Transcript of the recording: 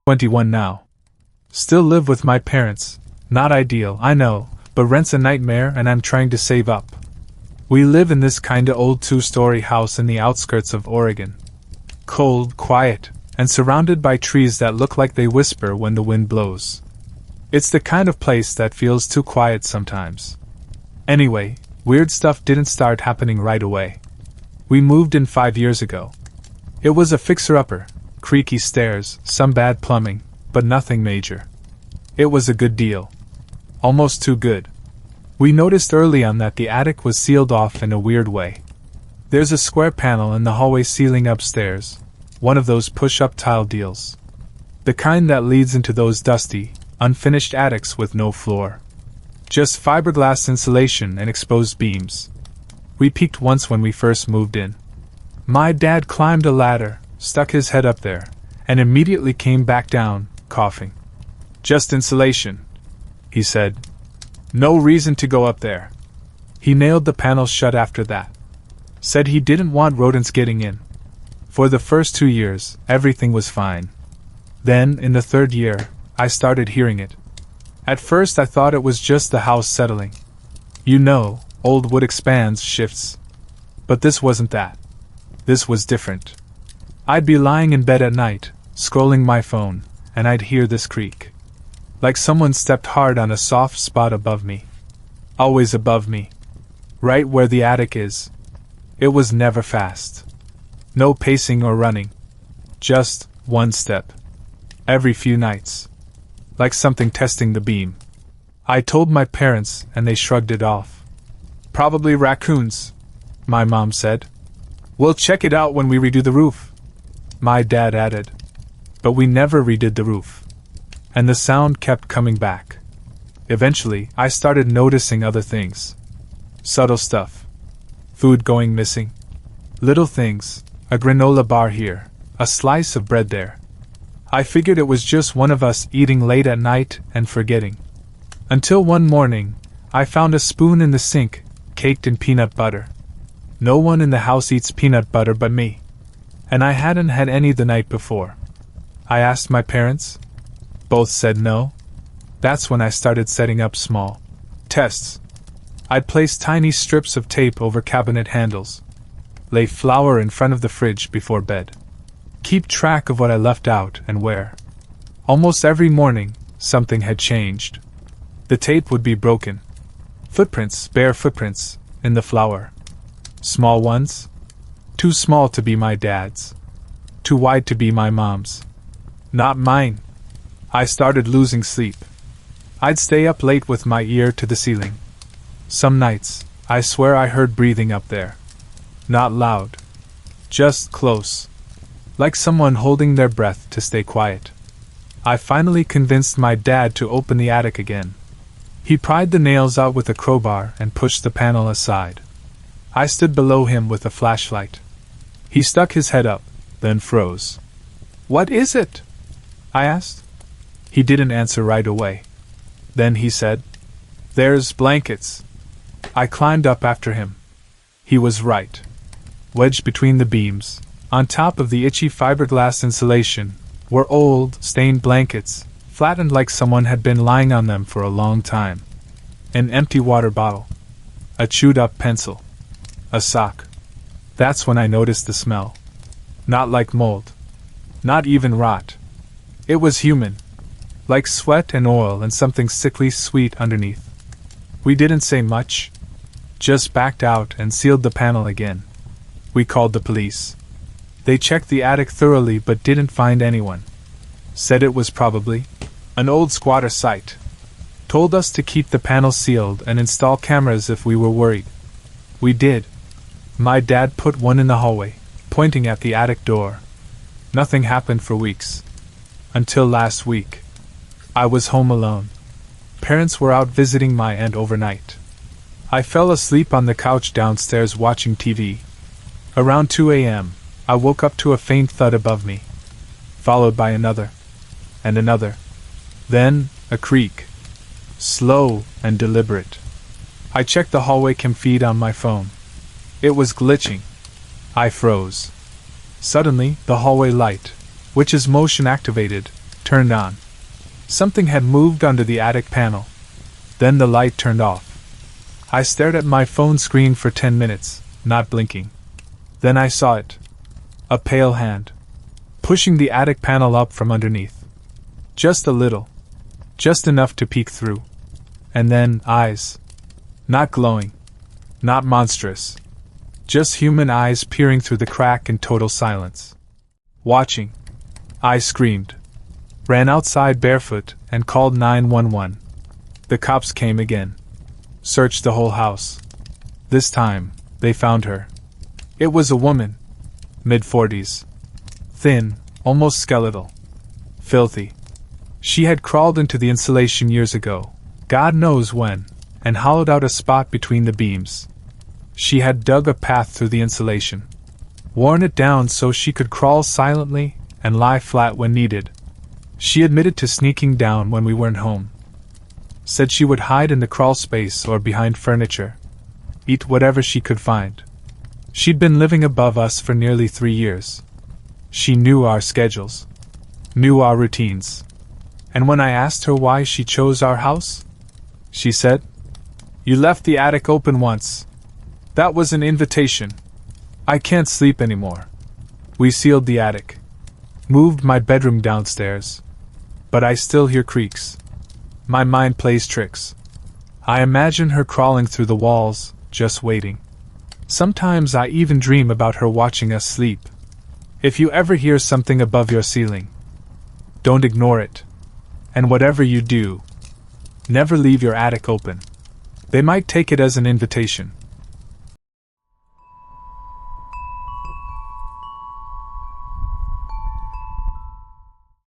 21 now. Still live with my parents. Not ideal, I know, but rent's a nightmare and I'm trying to save up. We live in this kinda old 2-story house in the outskirts of Oregon. Cold, quiet, and surrounded by trees that look like they whisper when the wind blows. It's the kind of place that feels too quiet sometimes. Anyway, weird stuff didn't start happening right away. We moved in 5 years ago. It was a fixer-upper, creaky stairs, some bad plumbing, but nothing major. It was a good deal. Almost too good. We noticed early on that the attic was sealed off in a weird way. There's a square panel in the hallway ceiling upstairs, one of those push-up tile deals. The kind that leads into those dusty, unfinished attics with no floor. Just fiberglass insulation and exposed beams. We peeked once when we first moved in. My dad climbed a ladder, stuck his head up there, and immediately came back down, coughing. "Just insulation," he said. "No reason to go up there." He nailed the panel shut after that. Said he didn't want rodents getting in. For the first 2 years, everything was fine. Then, in the 3rd year, I started hearing it. At first I thought it was just the house settling. You know, old wood expands, shifts. But this wasn't that. This was different. I'd be lying in bed at night, scrolling my phone, and I'd hear this creak. Like someone stepped hard on a soft spot above me. Always above me. Right where the attic is. It was never fast. No pacing or running. Just one step. Every few nights. Like something testing the beam. I told my parents, and they shrugged it off. "Probably raccoons," my mom said. "We'll check it out when we redo the roof," my dad added. But we never redid the roof. And the sound kept coming back. Eventually, I started noticing other things. Subtle stuff. Food going missing. Little things, a granola bar here, a slice of bread there. I figured it was just one of us eating late at night and forgetting. Until one morning, I found a spoon in the sink, caked in peanut butter. No one in the house eats peanut butter but me. And I hadn't had any the night before. I asked my parents. Both said no. That's when I started setting up small tests. I'd place tiny strips of tape over cabinet handles. Lay flour in front of the fridge before bed. Keep track of what I left out and where. Almost every morning, something had changed. The tape would be broken. Footprints, bare footprints, in the flour. Small ones. Too small to be my dad's. Too wide to be my mom's. Not mine. I started losing sleep. I'd stay up late with my ear to the ceiling. Some nights, I swear I heard breathing up there. Not loud. Just close. Like someone holding their breath to stay quiet. I finally convinced my dad to open the attic again. He pried the nails out with a crowbar and pushed the panel aside. I stood below him with a flashlight. He stuck his head up, then froze. "What is it?" I asked. He didn't answer right away. Then he said, "There's blankets." I climbed up after him. He was right. Wedged between the beams, on top of the itchy fiberglass insulation, were old, stained blankets, flattened like someone had been lying on them for a long time. An empty water bottle. A chewed-up pencil. A sock. That's when I noticed the smell. Not like mold. Not even rot. It was human. Like sweat and oil and something sickly sweet underneath. We didn't say much. Just backed out and sealed the panel again. We called the police. They checked the attic thoroughly but didn't find anyone. Said it was probably an old squatter site. Told us to keep the panel sealed and install cameras if we were worried. We did. My dad put one in the hallway, pointing at the attic door. Nothing happened for weeks. Until last week. I was home alone. Parents were out visiting my aunt overnight. I fell asleep on the couch downstairs watching TV. Around 2 a.m., I woke up to a faint thud above me, followed by another, and another. Then, a creak. Slow and deliberate. I checked the hallway cam feed on my phone. It was glitching. I froze. Suddenly, the hallway light, which is motion activated, turned on. Something had moved under the attic panel. Then the light turned off. I stared at my phone screen for 10 minutes, not blinking. Then I saw it. A pale hand. Pushing the attic panel up from underneath. Just a little. Just enough to peek through. And then, eyes. Not glowing. Not monstrous. Just human eyes peering through the crack in total silence. Watching. I screamed. Ran outside barefoot and called 911. The cops came again. Searched the whole house. This time, they found her. It was a woman. Mid-40s. Thin, almost skeletal. Filthy. She had crawled into the insulation years ago, God knows when, and hollowed out a spot between the beams. She had dug a path through the insulation. Worn it down so she could crawl silently and lie flat when needed. She admitted to sneaking down when we weren't home. Said she would hide in the crawl space or behind furniture. Eat whatever she could find. She'd been living above us for nearly 3 years. She knew our schedules. Knew our routines. And when I asked her why she chose our house, she said, "You left the attic open once. That was an invitation. I can't sleep anymore." We sealed the attic. Moved my bedroom downstairs. But I still hear creaks. My mind plays tricks. I imagine her crawling through the walls, just waiting. Sometimes I even dream about her watching us sleep. If you ever hear something above your ceiling, don't ignore it. And whatever you do, never leave your attic open. They might take it as an invitation.